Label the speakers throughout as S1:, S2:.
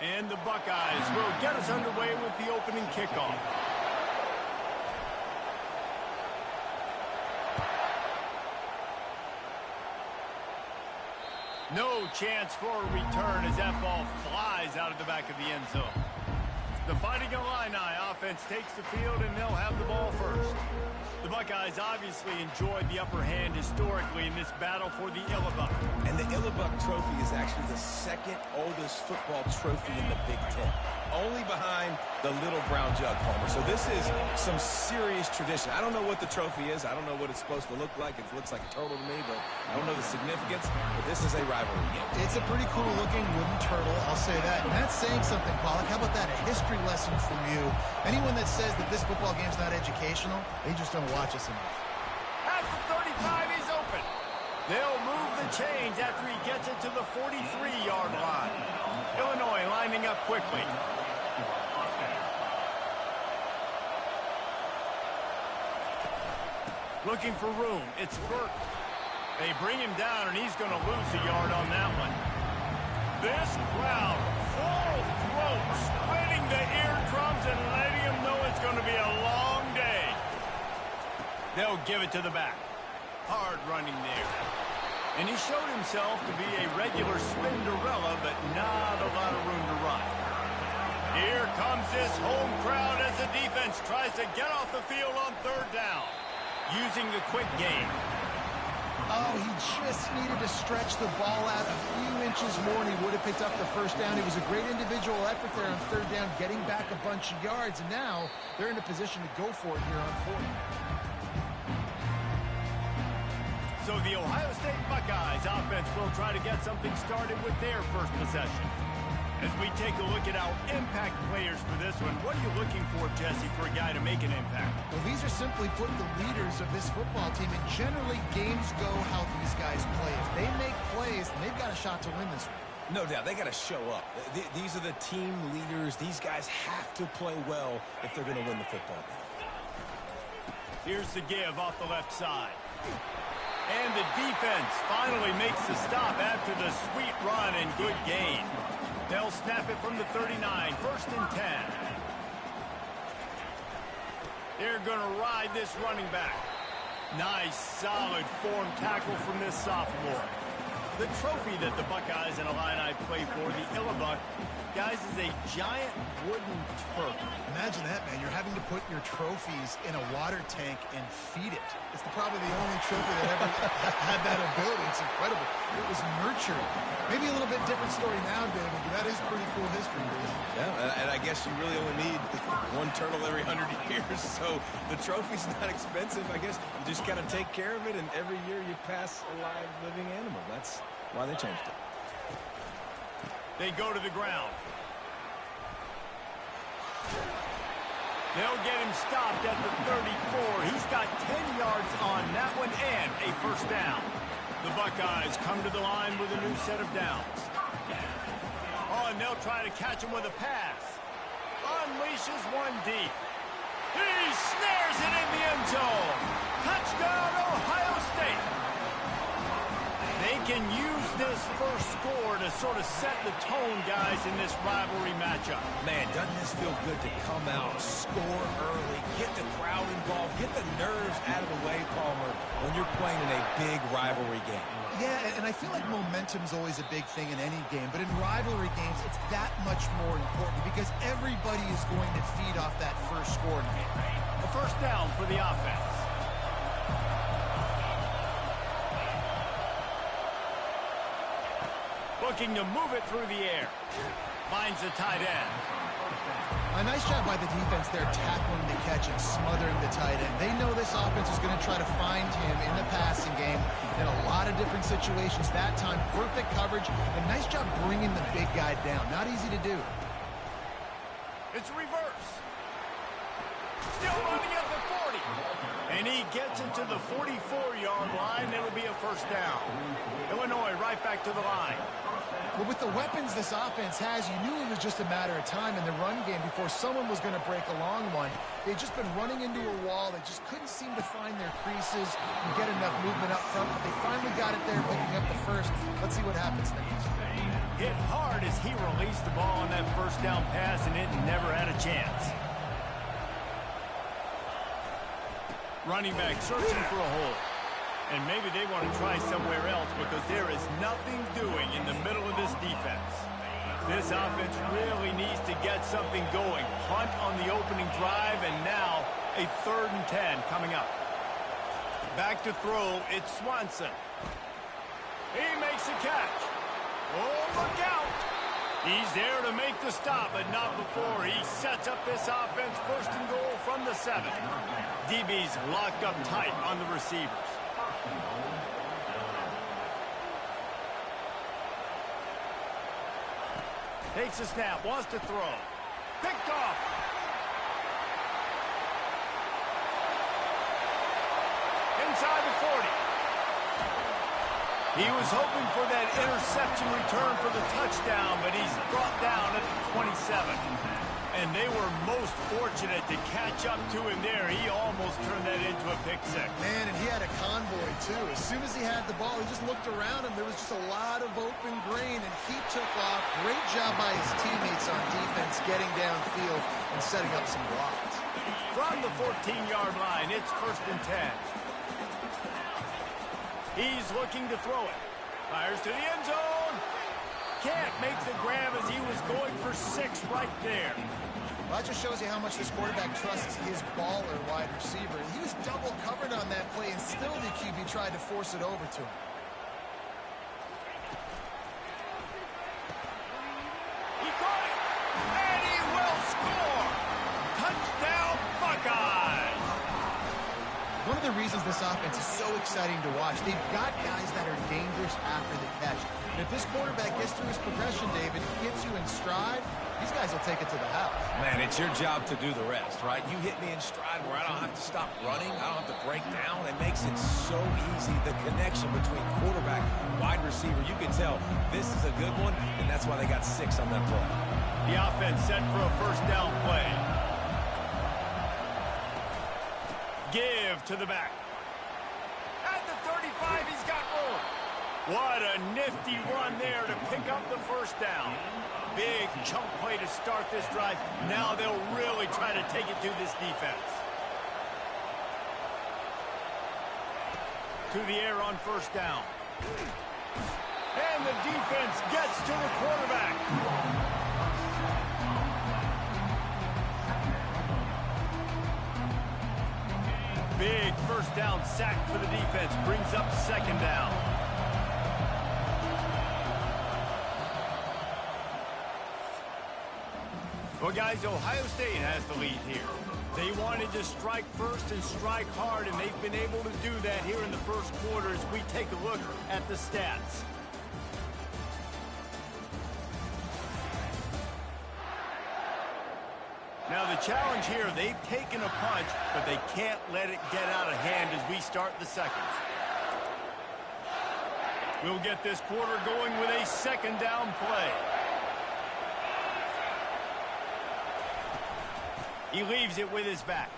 S1: And the Buckeyes will get us underway with the opening kickoff. No chance for a return as that ball flies out of the back of the end zone. The Fighting Illini offense takes the field, and they'll have the ball first. The Buckeyes obviously enjoyed the upper hand historically in this battle for the Illabuck.
S2: And the Illabuck trophy is actually the second oldest football trophy in the Big Ten, only behind the Little Brown Jug, Palmer. So this is some serious tradition. I don't know what the trophy is. I don't know what it's supposed to look like. It looks like a turtle to me, but I don't know the significance. But this is a rivalry game.
S3: It's a pretty cool-looking wooden turtle, I'll say that. And that's saying something, Pollack. How about that? A history lesson from you. Anyone that says that this football game's not educational, they just don't watch us enough.
S1: At the 35, he's open. They'll move the chains after he gets it to the 43-yard line. Illinois lining up quickly. Looking for room. It's Burke. They bring him down, and he's going to lose a yard on that one. This crowd, full throat, splitting the eardrums and letting him know it's going to be a long day. They'll give it to the back. Hard running there. And he showed himself to be a regular Spinderella, but not a lot of room to run. Here comes this home crowd as the defense tries to get off the field on third down, using the quick game.
S3: Oh, he just needed to stretch the ball out a few inches more, and he would have picked up the first down. It was a great individual effort there on third down, getting back a bunch of yards, and now they're in a position to go for it here on fourth.
S1: So the Ohio State Buckeyes offense will try to get something started with their first possession. As we take a look at our impact players for this one, what are you looking for, Jesse, for a guy to make an impact?
S3: Well, these are simply put the leaders of this football team, and generally games go how these guys play. If they make plays, then they've got a shot to win this one.
S2: No doubt. They got to show up. These are the team leaders. These guys have to play well if they're going to win the football game.
S1: Here's the give off the left side. And the defense finally makes the stop after the sweet run and good gain. They'll snap it from the 39, first and 10. They're going to ride this running back. Nice, solid form tackle from this sophomore. The trophy that the Buckeyes and Illini play for, the Illabuck, guys, is a giant wooden turtle.
S3: Imagine that, man. You're having to put your trophies in a water tank and feed it. It's probably the only trophy that ever had that ability. It's incredible. It was nurtured. Maybe a little bit different story now, David, but that is pretty cool history, man.
S2: Yeah, and I guess you really only need one turtle every 100 years, so the trophy's not expensive. I guess you just got to take care of it, and every year you pass a live living animal. That's why they changed it.
S1: They go to the ground. They'll get him stopped at the 34. He's got 10 yards on that one and a first down. The Buckeyes come to the line with a new set of downs. Oh, and they'll try to catch him with a pass. Unleashes one deep. He snares it in the end zone. Touchdown, Ohio State. They can use this first score to sort of set the tone, guys, in this rivalry matchup.
S2: Man, doesn't this feel good to come out, score early, get the crowd involved, get the nerves out of the way, Palmer, when you're playing in a big rivalry game.
S3: Yeah, and I feel like momentum's always a big thing in any game, but in rivalry games, it's that much more important because everybody is going to feed off that first score.
S1: A first down for the offense. Looking to move it through the air. Finds the tight end.
S3: A nice job by the defense there, tackling the catch and smothering the tight end. They know this offense is going to try to find him in the passing game in a lot of different situations. That time, perfect coverage, and nice job bringing the big guy down. Not easy to do.
S1: It's reverse. Still running at the 40. And he gets it to the 44-yard line. It'll be a first down. Illinois right back to the line.
S3: But with the weapons this offense has, you knew it was just a matter of time in the run game before someone was going to break a long one. They'd just been running into a wall. They just couldn't seem to find their creases and get enough movement up front. But they finally got it there, picking up the first. Let's see what happens next.
S1: Hit hard as as he released the ball on that first down pass and it never had a chance. Running back searching for a hole. And maybe they want to try somewhere else because there is nothing doing in the middle of this defense. This offense really needs to get something going. Punt on the opening drive, and now a 3rd and 10 coming up. Back to throw, it's Swanson. He makes the catch. Oh, look out! He's there to make the stop, but not before he sets up this offense 1st and goal from the 7. DB's locked up tight on the receivers. Takes a snap, wants to throw. Picked off. Inside the 40. He was hoping for that interception return for the touchdown, but he's brought down at the 27. And they were most fortunate to catch up to him there. He almost turned that into a pick six.
S3: Man, and he had a convoy, too. As soon as he had the ball, he just looked around him. There was just a lot of open green, and he took off. Great job by his teammates on defense getting downfield and setting up some blocks.
S1: From the 14-yard line, it's 1st and 10. He's looking to throw it. Fires to the end zone. Can't make the grab as he was going for 6 right there.
S3: Well, that just shows you how much this quarterback trusts his baller wide receiver. He was double covered on that play, and still the QB tried to force it over to him.
S1: He caught it, and he will score. Touchdown, Buckeyes.
S3: One of the reasons this offense is so exciting to watch, they've got guys that are dangerous after the catch. And if this quarterback gets through his progression, David, gets you in stride, these guys will take it to the house.
S2: Man, it's your job to do the rest, right? You hit me in stride where I don't have to stop running. I don't have to break down. It makes it so easy. The connection between quarterback and wide receiver, you can tell this is a good one, and that's why they got 6 on that play.
S1: The offense set for a 1st down play. Give to the back. At the 35, he's got room. What a nifty run there to pick up the 1st down. Big chunk play to start this drive. Now they'll really try to take it to this defense. To the air on 1st down. And the defense gets to the quarterback. Big 1st down sack for the defense. Brings up 2nd down. Well, guys, Ohio State has the lead here. They wanted to strike first and strike hard, and they've been able to do that here in the 1st quarter as we take a look at the stats. Now, the challenge here, they've taken a punch, but they can't let it get out of hand as we start the 2nd. We'll get this quarter going with a 2nd down play. He leaves it with his back.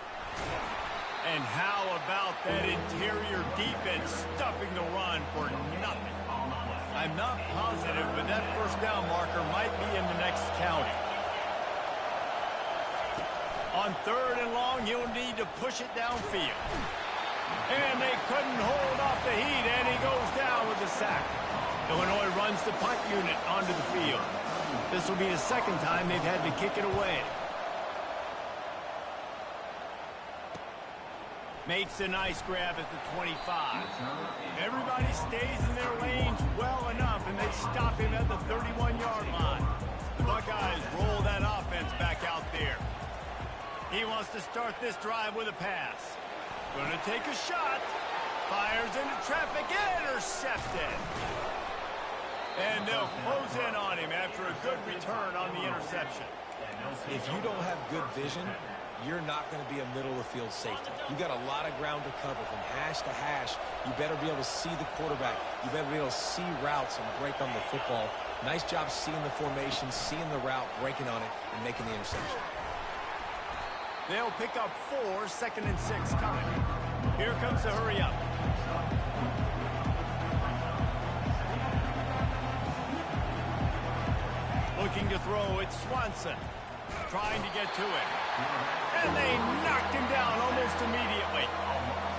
S1: And how about that interior defense stuffing the run for nothing? I'm not positive, but that 1st down marker might be in the next county. On 3rd and long, he'll need to push it downfield. And they couldn't hold off the heat, and he goes down with the sack. Illinois runs the punt unit onto the field. This will be the 2nd time they've had to kick it away. Makes a nice grab at the 25. Everybody stays in their lanes well enough, and they stop him at the 31-yard line. The Buckeyes roll that offense back out there. He wants to start this drive with a pass. Going to take a shot. Fires into traffic. Intercepted. And they'll close in on him after a good return on the interception.
S2: If you don't have good vision, you're not going to be a middle-of-the-field safety. You got a lot of ground to cover from hash to hash. You better be able to see the quarterback. You better be able to see routes and break on the football. Nice job seeing the formation, seeing the route, breaking on it, and making the interception.
S1: They'll pick up 4, 2nd and 6 coming. Here comes the hurry up. Looking to throw, it's Swanson. Trying to get to it. And they knocked him down almost immediately.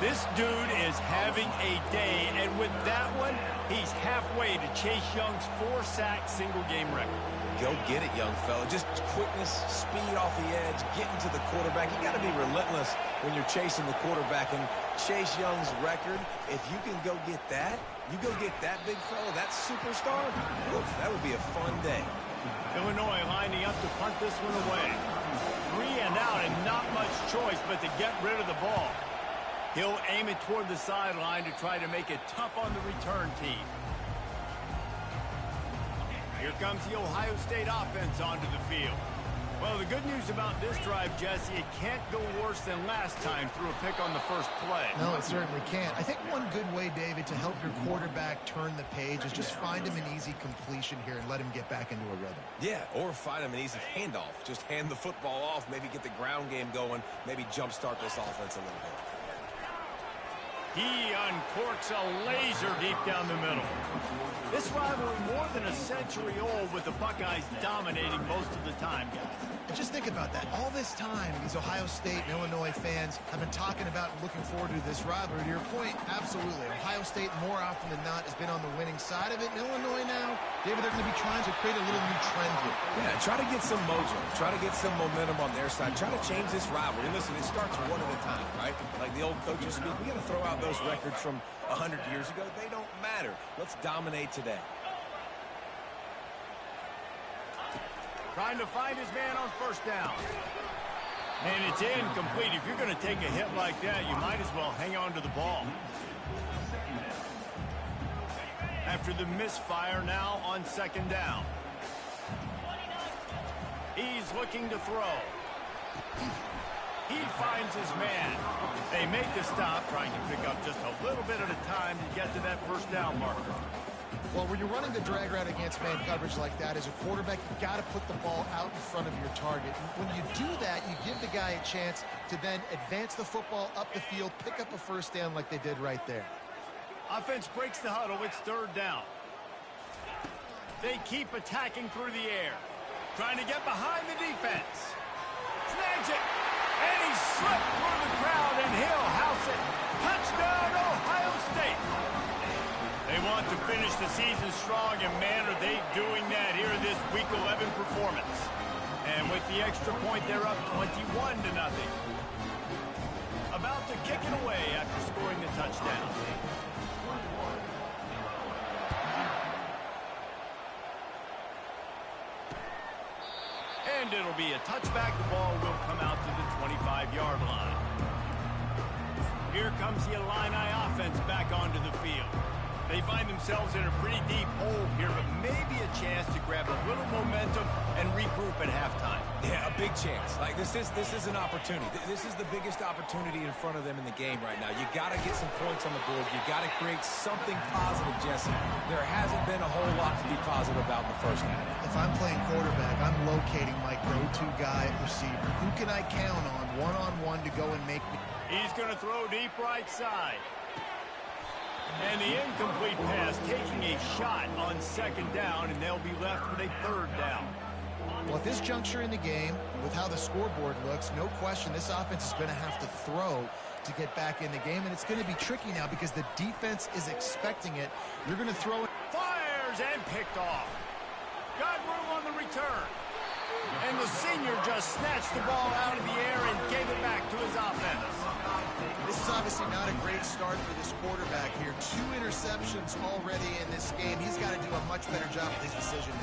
S1: This dude is having a day, and with that one, he's halfway to Chase Young's 4-sack single-game record.
S2: Go get it, young fella. Just quickness, speed off the edge, getting to the quarterback. You got to be relentless when you're chasing the quarterback. And Chase Young's record, if you can go get that, you go get that big fella, that superstar, oof, that would be a fun day.
S1: Illinois lining up to punt this one away. 3 and out, and not much choice but to get rid of the ball. He'll aim it toward the sideline to try to make it tough on the return team. Here comes the Ohio State offense onto the field. Well, the good news about this drive, Jesse, it can't go worse than last time through a pick on the first play.
S3: No, it certainly can't. I think one good way, David, to help your quarterback turn the page is just find him an easy completion here and let him get back into a rhythm.
S2: Yeah, or find him an easy handoff. Just hand the football off, maybe get the ground game going, maybe jumpstart this offense a little bit.
S1: He uncorks a laser deep down the middle. This rivalry more than a century old, with the Buckeyes dominating most of the time, guys.
S3: Just think about that. All this time, these Ohio State and Illinois fans have been talking about and looking forward to this rivalry. To your point, absolutely. Ohio State, more often than not, has been on the winning side of it. And Illinois now, David, they're going to be trying to create a little new trend here.
S2: Yeah, try to get some mojo. Try to get some momentum on their side. Try to change this rivalry. Listen, it starts one at a time, right? Like the old coaches speak, we got to throw out those records from 100 years ago. They don't matter. Let's dominate today.
S1: Trying to find his man on first down. And it's incomplete. If you're going to take a hit like that, you might as well hang on to the ball. After the misfire, now on second down. He's looking to throw. He finds his man. They make the stop, trying to pick up just a little bit at a time to get to that first down marker.
S3: Well, when you're running the drag route against man coverage like that, as a quarterback, you got to put the ball out in front of your target. And when you do that, you give the guy a chance to then advance the football up the field, pick up a first down like they did right there.
S1: Offense breaks the huddle. It's third down. They keep attacking through the air, trying to get behind the defense. Snags it, and he slipped through the crowd, and he'll house it. Touchdown, Ohio State. They want to finish the season strong, and man, are they doing that here in this Week 11 performance. And with the extra point, they're up 21-0. About to kick it away after scoring the touchdown. And it'll be a touchback. The ball will come out to the 25-yard line. Here comes the Illini offense back onto the field. They find themselves in a pretty deep hole here, but maybe a chance to grab a little momentum and regroup at halftime.
S2: Yeah, a big chance. Like this is an opportunity. This is the biggest opportunity in front of them in the game right now. You got to get some points on the board. You got to create something positive, Jesse. There hasn't been a whole lot to be positive about in the first half.
S3: If I'm playing quarterback, I'm locating my go-to guy at receiver. Who can I count on one-on-one to go and make me?
S1: He's going to throw deep right side. And the incomplete pass, taking a shot on second down, and they'll be left with a third down.
S3: Well, at this juncture in the game, with how the scoreboard looks, no question this offense is going to have to throw to get back in the game, and it's going to be tricky now because the defense is expecting it. You're going to throw it.
S1: Fires and picked off. Got room on the return. And the senior just snatched the ball out of the air and gave it back to his offense.
S3: This is obviously not a great start for this quarterback here. 2 interceptions already in this game. He's got to do a much better job with his decision.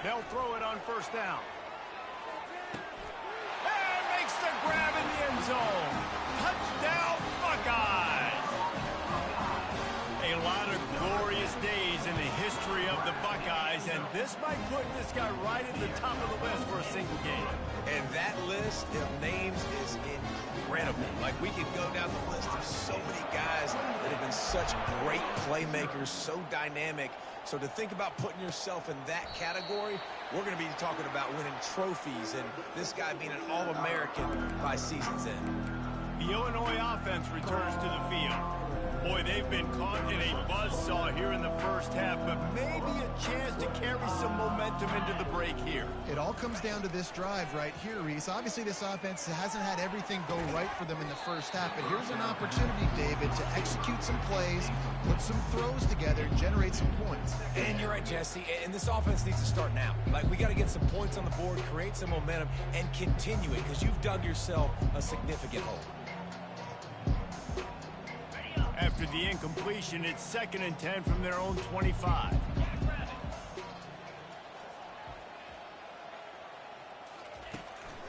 S1: They'll throw it on first down. And makes the grab in the end zone. Touchdown, Buckeyes! A lot of glorious days in the history of the Buckeyes, and this might put this guy right at the top of the list for a single game.
S2: And that list of names is incredible. Like, we could go down the list of so many guys that have been such great playmakers, so dynamic. So to think about putting yourself in that category, we're going to be talking about winning trophies and this guy being an All-American by season's end.
S1: The Illinois offense returns to the field. Boy, they've been caught in a buzzsaw here in the first half, but maybe a chance to carry some momentum into the break here.
S3: It all comes down to this drive right here, Reese. Obviously, this offense hasn't had everything go right for them in the first half, but here's an opportunity, David, to execute some plays, put some throws together, and generate some points.
S2: And you're right, Jesse, and this offense needs to start now. Like, we got to get some points on the board, create some momentum, and continue it, because you've dug yourself a significant hole.
S1: After the incompletion, it's 2nd and 10 from their own 25.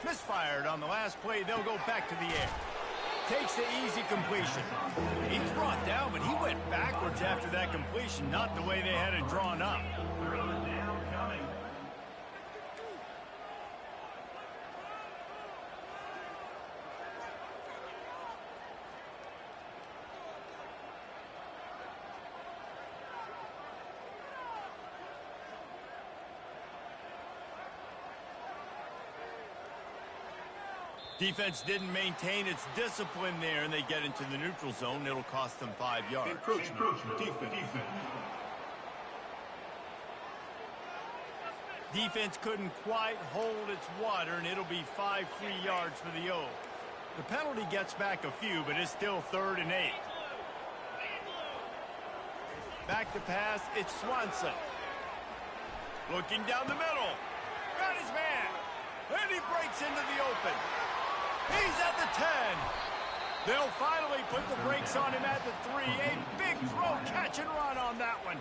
S1: Misfired on the last play. They'll go back to the air. Takes the easy completion. He's brought down, but he went backwards after that completion, not the way they had it drawn up. Defense didn't maintain its discipline there, and they get into the neutral zone. It'll cost them 5 yards. Defense couldn't quite hold its water, and it'll be 5 free yards for the O. The penalty gets back a few, but it's still 3rd and 8. Back to pass, it's Swanson. Looking down the middle. Got his man. And he breaks into the open. He's at the 10. They'll finally put the brakes on him at the 3. A big throw, catch and run on that one.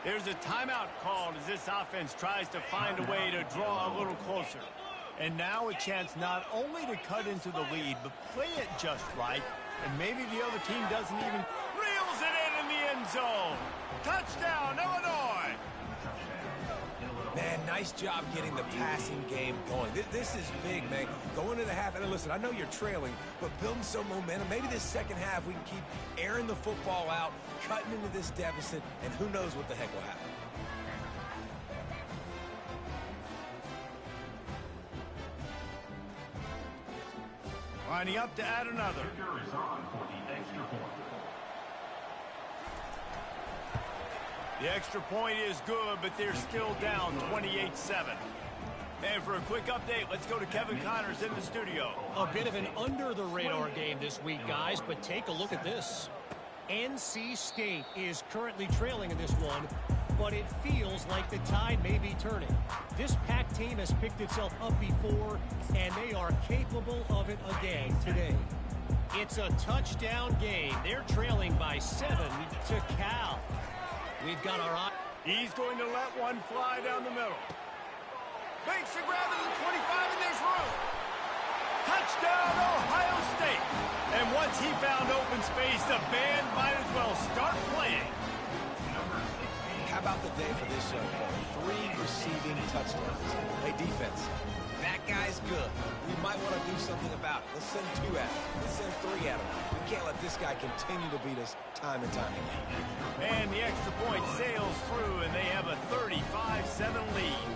S1: There's a timeout called as this offense tries to find a way to draw a little closer. And now a chance not only to cut into the lead, but play it just right. And maybe the other team doesn't even reels it in the end zone. Touchdown, Illinois.
S2: Man, nice job getting the passing game going. This is big, man. Going into the half, and listen, I know you're trailing, but building some momentum. Maybe this second half we can keep airing the football out, cutting into this deficit, and who knows what the heck will happen.
S1: Lining up to add another. The extra point is good, but they're still down 28-7. And for a quick update, let's go to Kevin Connors in the studio.
S4: A bit of an under-the-radar game this week, guys, but take a look at this. NC State is currently trailing in this one, but it feels like the tide may be turning. This Pac team has picked itself up before, and they are capable of it again today. It's a touchdown game. They're trailing by 7 to Cal. We've got our eye.
S1: He's going to let one fly down the middle. Makes the grab at the 25, and there's room. Touchdown, Ohio State. And once he found open space, the band might as well start playing.
S2: How about the day for this young fella? 3 receiving touchdowns. Hey, defense, that guy's good. We might want to do something about it. Let's send 2 at him. Let's send 3 at him. We can't let this guy continue to beat us time and time again.
S1: And the extra point sails through, and they have a 35-7 lead.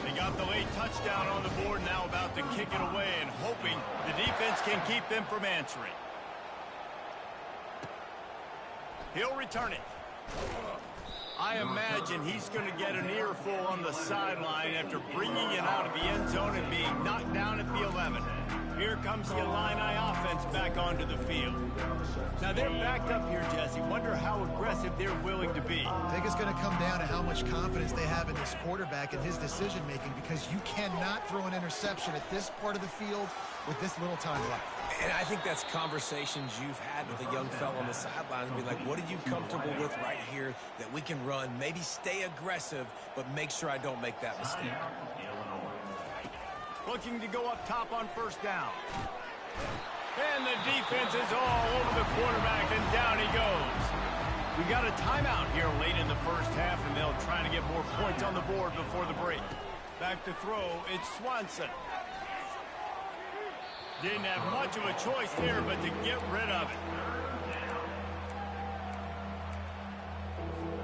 S1: They got the late touchdown on the board, now about to kick it away and hoping the defense can keep them from answering. He'll return it. I imagine he's going to get an earful on the sideline after bringing it out of the end zone and being knocked down at the 11. Here comes the Illini offense back onto the field. Now they're backed up here, Jesse. Wonder how aggressive they're willing to be.
S3: I think it's going to come down to how much confidence they have in this quarterback and his decision-making, because you cannot throw an interception at this part of the field with this little time left.
S2: And I think that's conversations you've had with a young fellow on the sideline and be like, what are you comfortable with right here that we can run? Maybe stay aggressive, but make sure I don't make that mistake.
S1: Looking to go up top on first down. And the defense is all over the quarterback, and down he goes. We got a timeout here late in the first half, and they'll try to get more points on the board before the break. Back to throw, it's Swanson. Didn't have much of a choice there, but to get rid of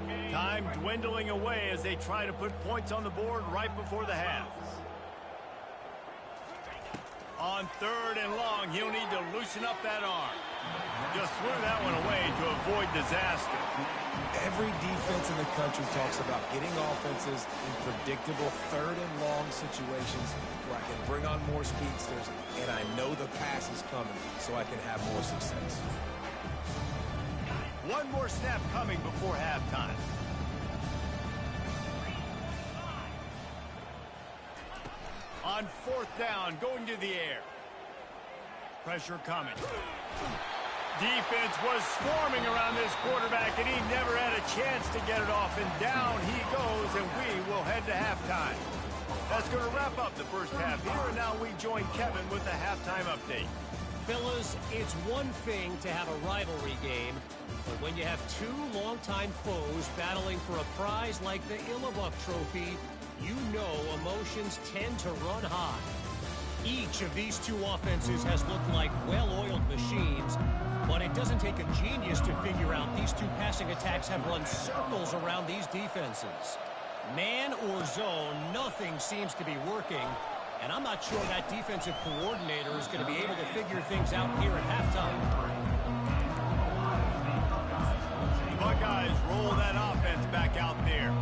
S1: it. Time dwindling away as they try to put points on the board right before the half. On 3rd and long, he'll need to loosen up that arm. Just threw that one away to avoid disaster.
S2: Every defense in the country talks about getting offenses in predictable 3rd and long situations where I can bring on more speedsters and I know the pass is coming so I can have more success.
S1: One more snap coming before halftime. On 4th down, going to the air. Pressure coming. Defense was swarming around this quarterback, and he never had a chance to get it off. And down he goes, and we will head to halftime. That's going to wrap up the first half here, and now we join Kevin with the halftime update.
S4: Fellas, it's one thing to have a rivalry game, but when you have two longtime foes battling for a prize like the Illabuck Trophy, you know emotions tend to run high. Each of these two offenses has looked like well-oiled machines, but it doesn't take a genius to figure out these two passing attacks have run circles around these defenses. Man or zone, nothing seems to be working, and I'm not sure that defensive coordinator is going to be able to figure things out here at halftime.
S1: The Buckeyes roll that offense back out there.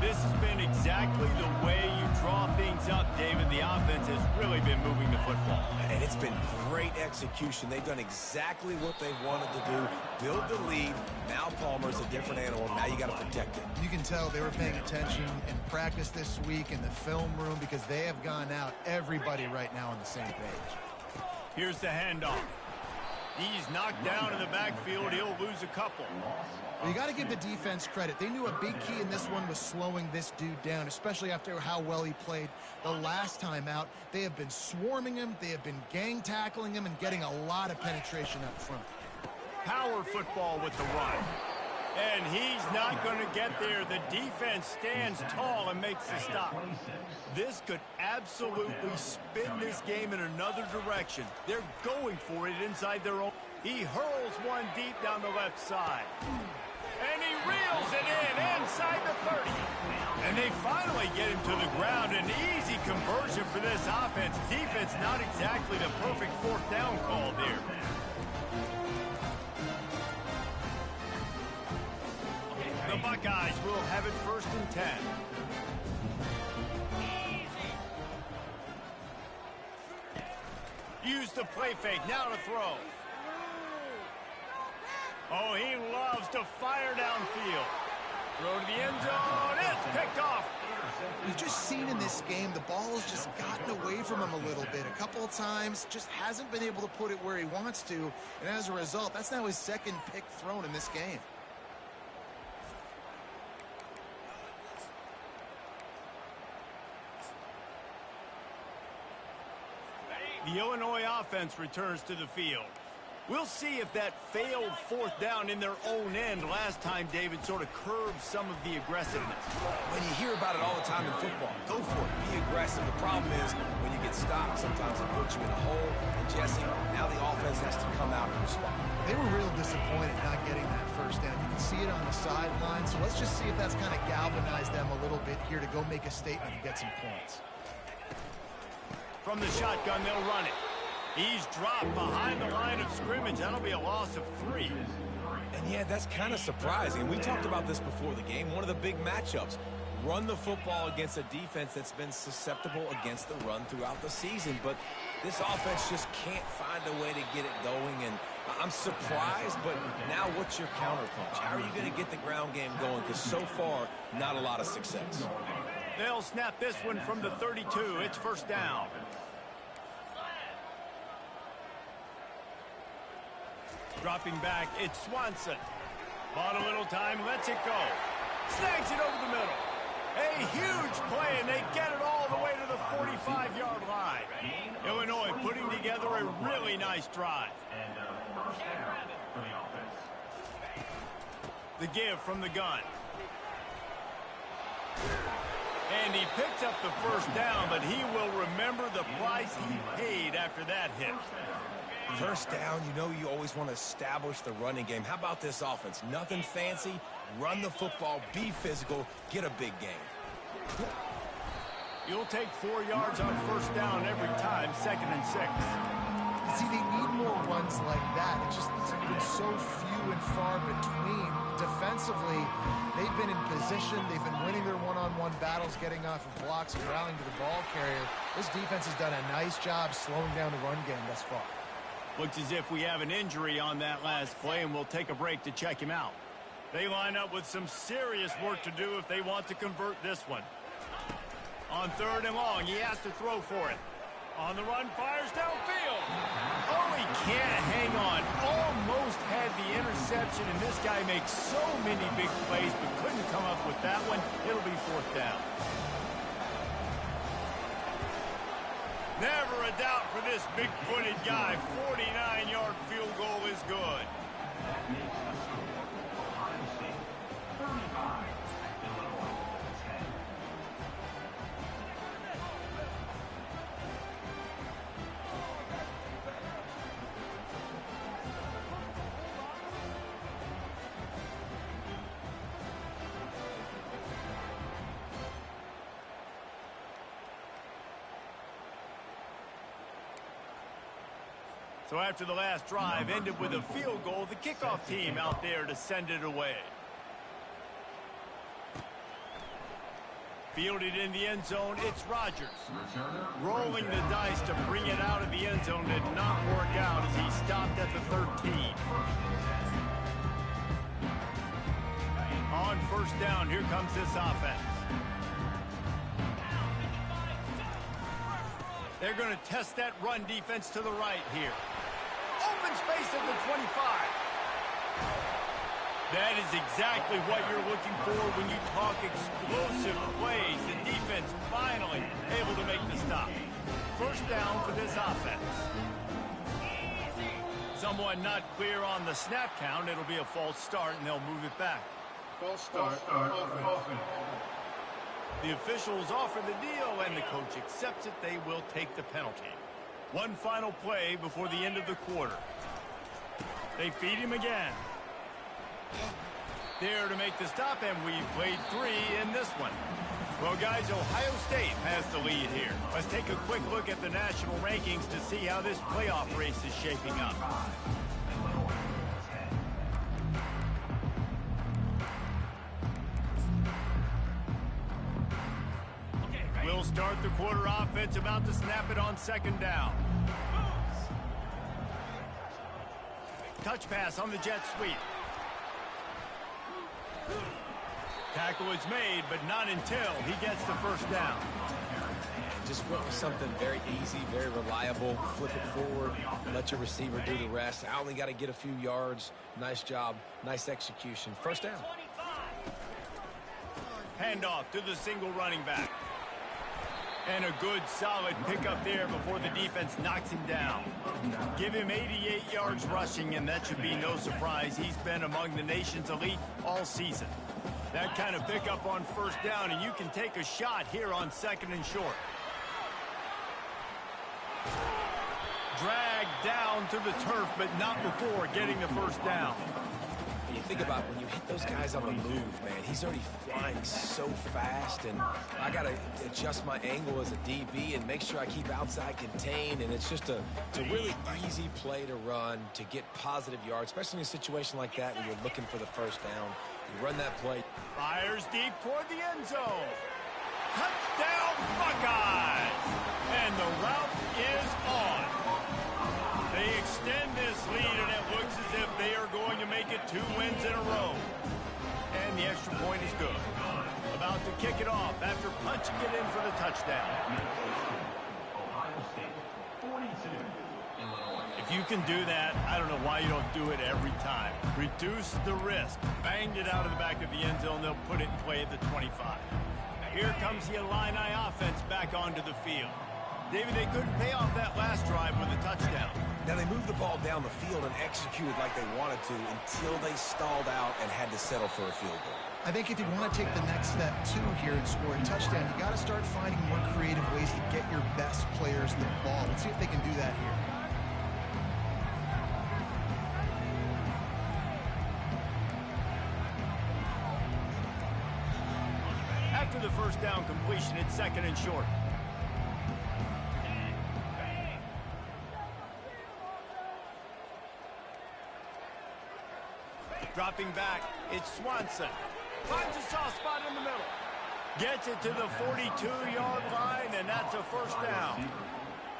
S1: This has been exactly the way you draw things up, David. The offense has really been moving the football.
S2: And it's been great execution. They've done exactly what they've wanted to do. Build the lead. Now Palmer's a different animal. Now you got to protect it.
S3: You can tell they were paying attention in practice this week in the film room because they have gone out, everybody right now on the same page.
S1: Here's the handoff. He's knocked down in the backfield. He'll lose a couple.
S3: Well, you got to give the defense credit. They knew a big key in this one was slowing this dude down, especially after how well he played the last time out. They have been swarming him. They have been gang tackling him and getting a lot of penetration up front.
S1: Power football with the run. And he's not going to get there. The defense stands tall and makes the stop. This could absolutely spin this game in another direction. They're going for it inside their own. He hurls one deep down the left side. And he reels it in inside the 30. And they finally get him to the ground. An easy conversion for this offense. Defense not exactly the perfect 4th down call there. The Buckeyes will have it 1st and 10. Use the play fake. Now to throw. Oh, he loves to fire downfield. Throw to the end zone. It's picked off.
S3: We've just seen in this game the ball has just gotten away from him a little bit. A couple of times, just hasn't been able to put it where he wants to. And as a result, that's now his 2nd pick thrown in this game.
S1: The Illinois offense returns to the field. We'll see if that failed 4th down in their own end last time, David, sort of curbed some of the aggressiveness.
S2: When you hear about it all the time in football, go for it. Be aggressive. The problem is when you get stopped, sometimes it puts you in a hole. And Jesse, now the offense has to come out and respond.
S3: They were real disappointed not getting that 1st down. You can see it on the sideline. So let's just see if that's kind of galvanized them a little bit here to go make a statement and get some points.
S1: From the shotgun, they'll run it. He's dropped behind the line of scrimmage. That'll be a loss of 3.
S2: And yeah, that's kind of surprising. We talked about this before the game. One of the big matchups. Run the football against a defense that's been susceptible against the run throughout the season. But this offense just can't find a way to get it going. And I'm surprised, but now what's your counterpunch? How are you going to get the ground game going? Because so far, not a lot of success.
S1: They'll snap this one from the 32. It's 1st down. Dropping back, it's Swanson. Bought a little time, lets it go. Snags it over the middle. A huge play, and they get it all the way to the 45-yard line. Illinois putting together a really nice drive. The give from the gun. And he picks up the 1st down, but he will remember the price he paid after that hit.
S2: 1st down, you know you always want to establish the running game. How about this offense? Nothing fancy. Run the football, be physical, get a big game.
S1: You'll take 4 yards on first down every time, 2nd and 6.
S3: See, they need more runs like that. It just has been so few and far between. Defensively, they've been in position. They've been winning their one-on-one battles, getting off of blocks and rallying to the ball carrier. This defense has done a nice job slowing down the run game thus far.
S1: Looks as if we have an injury on that last play, and we'll take a break to check him out. They line up with some serious work to do if they want to convert this one. On 3rd and long, he has to throw for it. On the run, fires downfield. Oh, he can't hang on. Almost had the interception, and this guy makes so many big plays, but couldn't come up with that one. It'll be 4th down. Never a doubt for this big-footed guy. 49-yard field goal is good. So after the last drive ended with a field goal, the kickoff team out there to send it away. Fielded in the end zone, it's Rodgers. Rolling the dice to bring it out of the end zone did not work out as he stopped at the 13. On first down, here comes this offense. They're going to test that run defense to the right here. Open space at the 25. That is exactly what you're looking for when you talk explosive plays. The defense finally able to make the stop. First down for this offense. Someone not clear on the snap count. It'll be a false start, and they'll move it back.
S5: False start. Offense.
S1: The officials offer the deal, and the coach accepts it. They will take the penalty. One final play before the end of the quarter. They feed him again. There to make the stop, and we've played 3 in this one. Well, guys, Ohio State has the lead here. Let's take a quick look at the national rankings to see how this playoff race is shaping up. We'll start the quarter offense, about to snap it on 2nd down. Touch pass on the jet sweep. Tackle is made, but not until he gets the first down.
S2: Just went with something very easy, very reliable. Flip it forward, let your receiver do the rest. I only got to get a few yards. Nice job, nice execution. First down.
S1: Handoff to the single running back. And a good, solid pickup there before the defense knocks him down. Give him 88 yards rushing, and that should be no surprise. He's been among the nation's elite all season. That kind of pickup on first down, and you can take a shot here on 2nd and short. Dragged down to the turf, but not before getting the first down.
S2: And you think about when you hit those guys on the move, man, he's already flying so fast, and I got to adjust my angle as a DB and make sure I keep outside contained, and it's just a really easy play to run to get positive yards, especially in a situation like that when you're looking for the first down. You run that play.
S1: Fires deep toward the end zone. Touchdown, Buckeyes! And the route is on. They extend this lead, and it looks as if they are going to make it 2 wins in a row. And the extra point is good. About to kick it off after punching it in for the touchdown. If you can do that, I don't know why you don't do it every time. Reduce the risk. Banged it out of the back of the end zone. They'll put it in play at the 25. Here comes the Illini offense back onto the field. David, they couldn't pay off that last drive with a touchdown.
S2: Now, they moved the ball down the field and executed like they wanted to until they stalled out and had to settle for a field goal.
S3: I think if you want to take the next step, too, here and score a touchdown, you got to start finding more creative ways to get your best players the ball. Let's see if they can do that here.
S1: After the first first down completion at 2nd and short. Dropping back, it's Swanson. Finds a soft spot in the middle. Gets it to the 42-yard line, and that's a first down.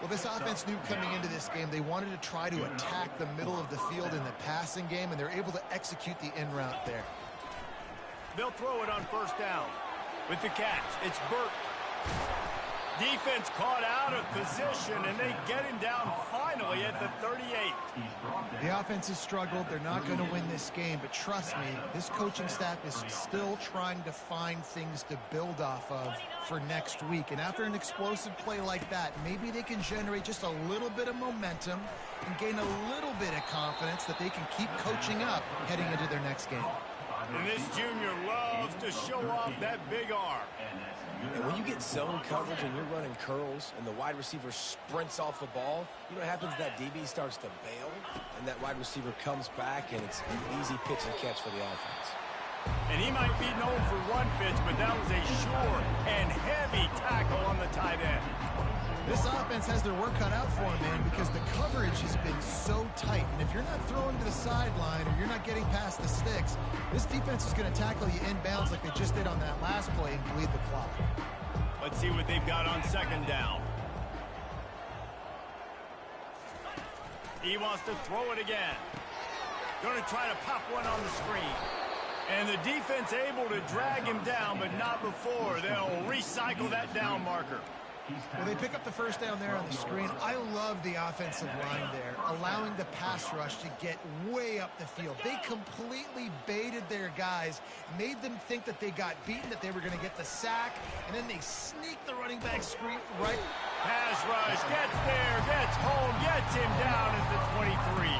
S3: Well, this offense knew coming into this game they wanted to try to attack the middle of the field in the passing game, and they're able to execute the in route there.
S1: They'll throw it on first down. With the catch, it's Burke. Defense caught out of position, and they get him down finally at the 38.
S3: The offense has struggled. They're not going to win this game, but trust me, this coaching staff is still trying to find things to build off of for next week. And after an explosive play like that, maybe they can generate just a little bit of momentum and gain a little bit of confidence that they can keep coaching up heading into their next game.
S1: And this junior loves to show off that big arm.
S2: And when you get zone coverage and you're running curls and the wide receiver sprints off the ball, you know what happens? That DB starts to bail, and that wide receiver comes back, and it's an easy pitch and catch for the offense.
S1: And he might be known for one pitch, but that was a sure and heavy tackle on the tight end.
S3: This offense has their work cut out for them, man, because the coverage has been so tight. And if you're not throwing to the sideline or you're not getting past the sticks, this defense is going to tackle you inbounds like they just did on that last play and bleed the clock.
S1: Let's see what they've got on 2nd down. He wants to throw it again. Going to try to pop one on the screen. And the defense able to drag him down, but not before. They'll recycle that down marker.
S3: Well, they pick up the first down there on the screen. I love the offensive line there, allowing the pass rush to get way up the field. They completely baited their guys, made them think that they got beaten, that they were going to get the sack, and then they sneaked the running back screen right.
S1: Pass rush, gets there, gets home, gets him down at the 23.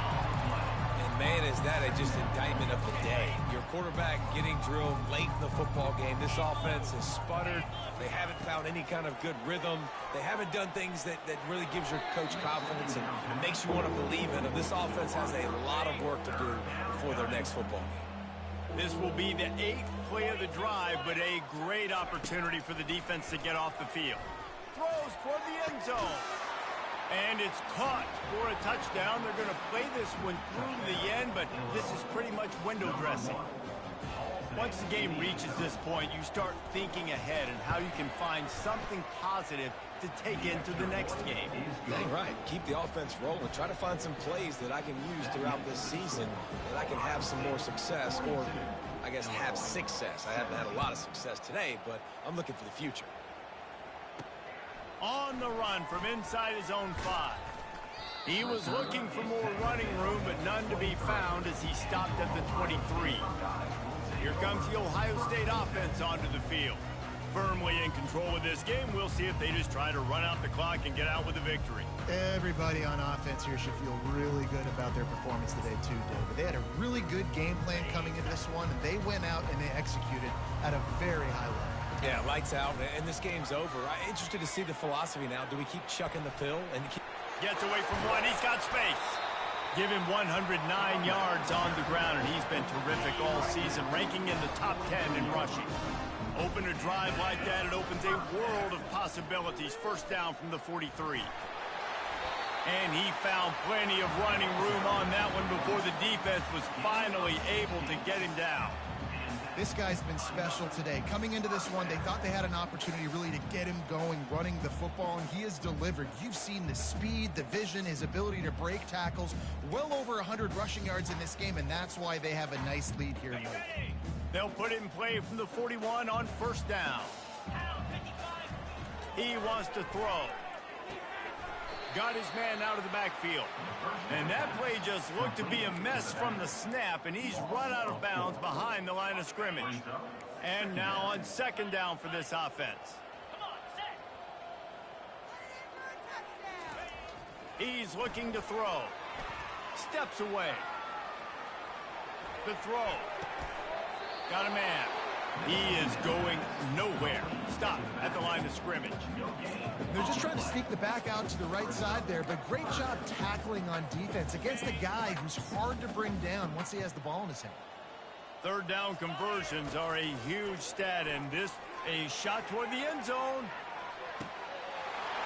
S2: Man, is that just indictment of the day. Your quarterback getting drilled late in the football game. This offense has sputtered. They haven't found any kind of good rhythm. They haven't done things that really gives your coach confidence and makes you want to believe in them. This offense has a lot of work to do before their next football game.
S1: This will be the 8th play of the drive, but a great opportunity for the defense to get off the field. Throws toward the end zone. And it's caught for a touchdown. They're going to play this one through to the end, but this is pretty much window dressing. Once the game reaches this point, you start thinking ahead and how you can find something positive to take into the next game.
S2: Dang right. Keep the offense rolling. Try to find some plays that I can use throughout this season that I can have some more success, or I guess have success. I haven't had a lot of success today, but I'm looking for the future.
S1: On the run from inside his own 5. He was looking for more running room, but none to be found as he stopped at the 23. Here comes the Ohio State offense onto the field. Firmly in control of this game. We'll see if they just try to run out the clock and get out with a victory.
S3: Everybody on offense here should feel really good about their performance today too, David. They had a really good game plan coming into this one, and they went out and they executed at a very high level.
S2: Yeah, lights out, and this game's over. I'm interested to see the philosophy now. Do we keep chucking the pill? And
S1: gets away from one. He's got space. Give him 109 yards on the ground, and he's been terrific all season, ranking in the top 10 in rushing. Open a drive like that, it opens a world of possibilities. First down from the 43. And he found plenty of running room on that one before the defense was finally able to get him down.
S3: This guy's been special today. Coming into this one, they thought they had an opportunity really to get him going, running the football, and he has delivered. You've seen the speed, the vision, his ability to break tackles, well over 100 rushing yards in this game, and that's why they have a nice lead here late.
S1: They'll put it in play from the 41 on first down. He wants to throw. Got his man out of the backfield. And that play just looked to be a mess from the snap, and he's run out of bounds behind the line of scrimmage. And now on second down for this offense. He's looking to throw. Steps away. The throw. Got a man. He is going nowhere. Stop at the line of scrimmage.
S3: They're just trying to sneak the back out to the right side there, but great job tackling on defense against a guy who's hard to bring down once he has the ball in his hand.
S1: Third down conversions are a huge stat, and this A shot toward the end zone.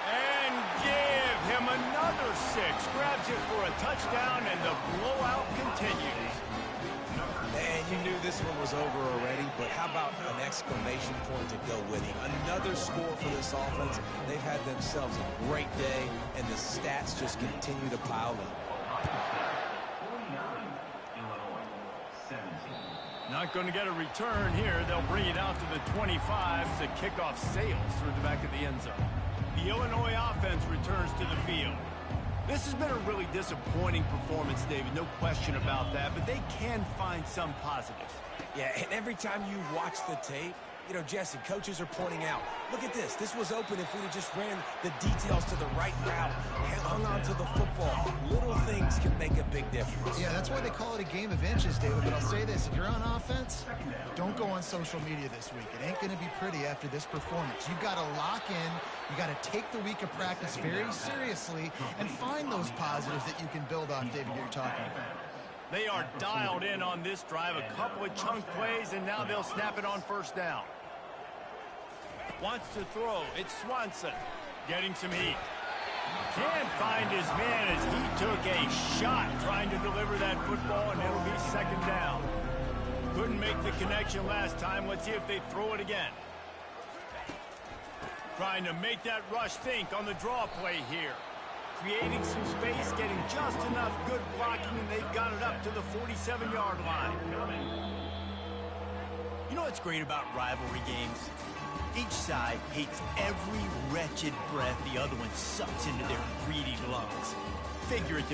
S1: And give him another 6. Grabs it for a touchdown, and the blowout continues.
S2: And you knew this one was over already, but how about an exclamation point to go with it? Another score for this offense. They've had themselves a great day, and the stats just continue to pile up.
S1: Not going to get a return here. They'll bring it out to the 25 as the kickoff sails through the back of the end zone. The Illinois offense returns to the field. This has been a really disappointing performance, David, no question about that, but they can find some positives.
S2: Yeah, and every time you watch the tape, you know, Jesse, coaches are pointing out, look at this. This was open if we'd have just ran the details to the right route, hung on to the football. Little things can make a big difference.
S3: Yeah, that's why they call it a game of inches, David. But I'll say this, if you're on offense, don't go on social media this week. It ain't going to be pretty after this performance. You've got to lock in. You got to take the week of practice very seriously and find those positives that you can build off, David, you're talking about.
S1: They are dialed in on this drive. A couple of chunk plays, and now they'll snap it on first down. Wants to throw. It's Swanson getting some heat. Can't find his man as he took a shot trying to deliver that football, and it'll be second down. Couldn't make the connection last time. Let's see if they throw it again. Trying to make that rush think on the draw play here. Creating some space, getting just enough good blocking, and they've got it up to the 47-yard line.
S6: You know what's great about rivalry games? Each side hates every wretched breath the other one sucks into their greedy lungs. Figure it to